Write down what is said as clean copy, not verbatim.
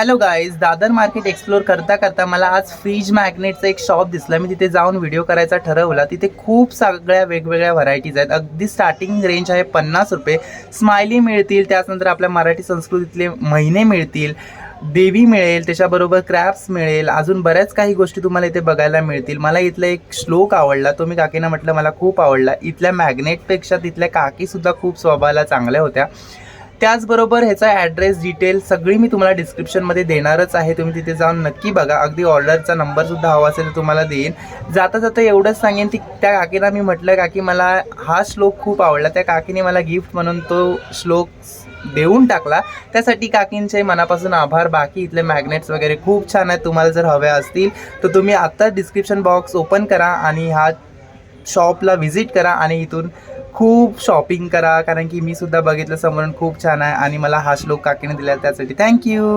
Hello guys, Dadar market explore करता करता मला आज फ्रीज मॅग्नेटचं एक शॉप दिसलं. मी तिथे जाऊन व्हिडिओ करायचा ठरवला. तिथे खूप सगळ्या वेगवेगळ्या व्हरायटीज आहेत. अगदी स्टार्टिंग रेंज आहे 50 रुपये. स्माइली मिळतील, त्यानंतर आपल्या मराठी संस्कृतीतले महिने मिळतील, देवी मिळेल, त्याच्याबरोबर क्रॅफ्ट्स मिळेल, अजून बऱ्याच काही गोष्टी तुम्हाला इथे बघायला मिळतील. मला इथला एक श्लोक आवडला, तो मी काकींना म्हटलं मला खूप आवडला. इथल्या मॅग्नेटपेक्षा तिथल्या काकीसुद्धा खूप स्वभावाला चांगल्या होत्या. त्याचबरोबर ह्याचा ॲड्रेस डिटेल सगळी मी तुम्हाला डिस्क्रिप्शनमध्ये देणारच आहे. तुम्ही तिथे जाऊन नक्की बघा. अगदी ऑर्डरचा नंबरसुद्धा हवा असेल तर तुम्हाला देईन. जाता जाता एवढंच सांगेन की त्या काकींना मी म्हटलं, काकी मला हा श्लोक खूप आवडला. त्या काकीने मला गिफ्ट म्हणून तो श्लोक देऊन टाकला. त्यासाठी काकींचे मनापासून आभार. बाकी इथले मॅग्नेट्स वगैरे खूप छान आहेत. तुम्हाला जर हव्या असतील तर तुम्ही आत्ता डिस्क्रिप्शन बॉक्स ओपन करा आणि ह्या शॉपला व्हिजिट करा आणि इथून खूप शॉपिंग करा. कारण की मी सुद्धा बघितलं समोरून खूप छान आहे आणि मला हा श्लोक काकीने दिला, त्यासाठी थँक्यू.